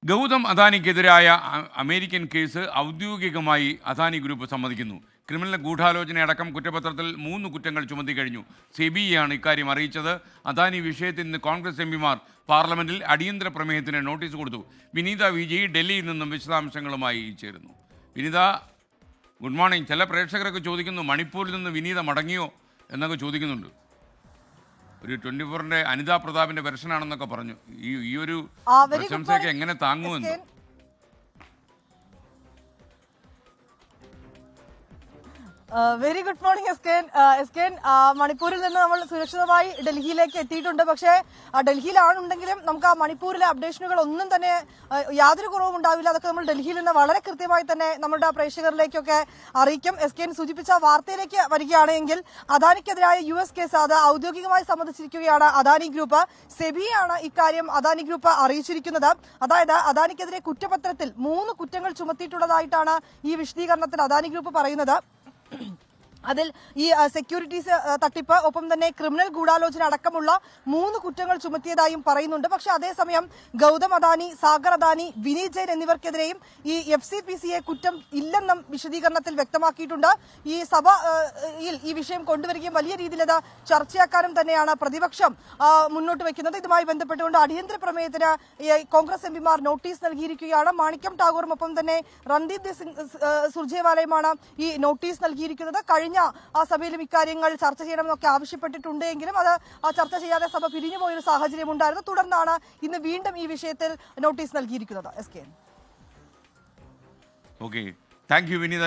Gautam അദാനിക്കെതിരായ American case ഔദ്യോഗികമായി Adani group സമ്മതിക്കുന്നു. Criminal ഗൂഢാലോചനയടക്കം കുറ്റപത്രത്തിൽ 3 കുറ്റങ്ങൾ ചുമത്തി കഴിഞ്ഞു. സിബിഐയാണ് ഇക്കാര്യം അറിയിച്ചത്. അദാനി വിഷയത്തിൽ നിന്ന് കോൺഗ്രസ് എംപിമാർ പാർലമെന്റിൽ അടിയന്തര പ്രമേയത്തിന് നോട്ടീസ് കൊടുത്തു. വിനീത വിജയ് ഡൽഹിയിൽ നിന്നും വിശദാംശങ്ങളുമായി ചേരുന്നു. വിനീത, ഗുഡ് മോർണിംഗ്. ചില പ്രേക്ഷകരൊക്കെ ചോദിക്കുന്നു, മണിപ്പൂരിൽ നിന്ന് വിനീത മടങ്ങിയോ എന്നൊക്കെ ചോദിക്കുന്നുണ്ട്. ഒരു 24-ന്റെ അനിതാ പ്രതാപിന്റെ വെർഷനാണെന്നൊക്കെ പറഞ്ഞു. ഈ ഒരു പ്രശംസയൊക്കെ എങ്ങനെ താങ്ങുമെന്ന്. വെരി ഗുഡ് മോർണിംഗ് എസ്കേൻ. മണിപ്പൂരിൽ നിന്ന് നമ്മൾ സുരക്ഷിതമായി ഡൽഹിയിലേക്ക് എത്തിയിട്ടുണ്ട്. പക്ഷേ ഡൽഹിയിലാണുണ്ടെങ്കിലും നമുക്ക് ആ മണിപ്പൂരിലെ അപ്ഡേഷനുകൾ ഒന്നും തന്നെ യാതൊരു കുറവും ഉണ്ടാവില്ല. അതൊക്കെ നമ്മൾ ഡൽഹിയിൽ നിന്ന് വളരെ കൃത്യമായി തന്നെ നമ്മുടെ പ്രേക്ഷകരിലേക്കൊക്കെ അറിയിക്കും. എസ്കേൻ സൂചിപ്പിച്ച വാർത്തയിലേക്ക് വരികയാണെങ്കിൽ അദാനിക്കെതിരായ US കേസ് അത് ഔദ്യോഗികമായി സമ്മതിച്ചിരിക്കുകയാണ് അദാനി ഗ്രൂപ്പ്. സെബിയാണ് ഇക്കാര്യം അദാനി ഗ്രൂപ്പ് അറിയിച്ചിരിക്കുന്നത്. അതായത് അദാനിക്കെതിരെ കുറ്റപത്രത്തിൽ 3 കുറ്റങ്ങൾ ചുമത്തിയിട്ടുള്ളതായിട്ടാണ് ഈ വിശദീകരണത്തിൽ അദാനി ഗ്രൂപ്പ് പറയുന്നത്. അതിൽ ഈ സെക്യൂരിറ്റീസ് തട്ടിപ്പ്, ഒപ്പം തന്നെ ക്രിമിനൽ ഗൂഢാലോചന അടക്കമുള്ള 3 കുറ്റങ്ങൾ ചുമത്തിയതായും പറയുന്നുണ്ട്. പക്ഷേ അതേസമയം ഗൗതം അദാനി, സാഗർ അദാനി, വിനീത് ജെയിൻ എന്നിവർക്കെതിരെയും ഈ FCPCA കുറ്റം ഇല്ലെന്നും വിശദീകരണത്തിൽ വ്യക്തമാക്കിയിട്ടുണ്ട്. ഈ സഭയിൽ ഈ വിഷയം കൊണ്ടുവരികയും വലിയ രീതിയിൽ അത് ചർച്ചയാക്കാനും തന്നെയാണ് പ്രതിപക്ഷം മുന്നോട്ട് വയ്ക്കുന്നത്. ഇതുമായി ബന്ധപ്പെട്ടുകൊണ്ട് അടിയന്തര പ്രമേയത്തിന് കോൺഗ്രസ് എംപിമാർ നോട്ടീസ് നൽകിയിരിക്കുകയാണ്. മാണിക്യം ടാഗോറും ഒപ്പം തന്നെ രൺദീപ് സിംഗ് സുർജേവാലയുമാണ് ഈ നോട്ടീസ് നൽകിയിരിക്കുന്നത്. കഴിഞ്ഞ ആ സഭയിലും ഇക്കാര്യങ്ങൾ ചർച്ച ചെയ്യണമെന്നൊക്കെ ആവശ്യപ്പെട്ടിട്ടുണ്ടെങ്കിലും അത് ചർച്ച ചെയ്യാതെ സഭ പിരിഞ്ഞുപോയൊരു സാഹചര്യം ഉണ്ടായിരുന്നു. തുടർന്നാണ് ഇന്ന് വീണ്ടും ഈ വിഷയത്തിൽ നോട്ടീസ് നൽകിയിരിക്കുന്നത്. Okay, thank you Vineetha.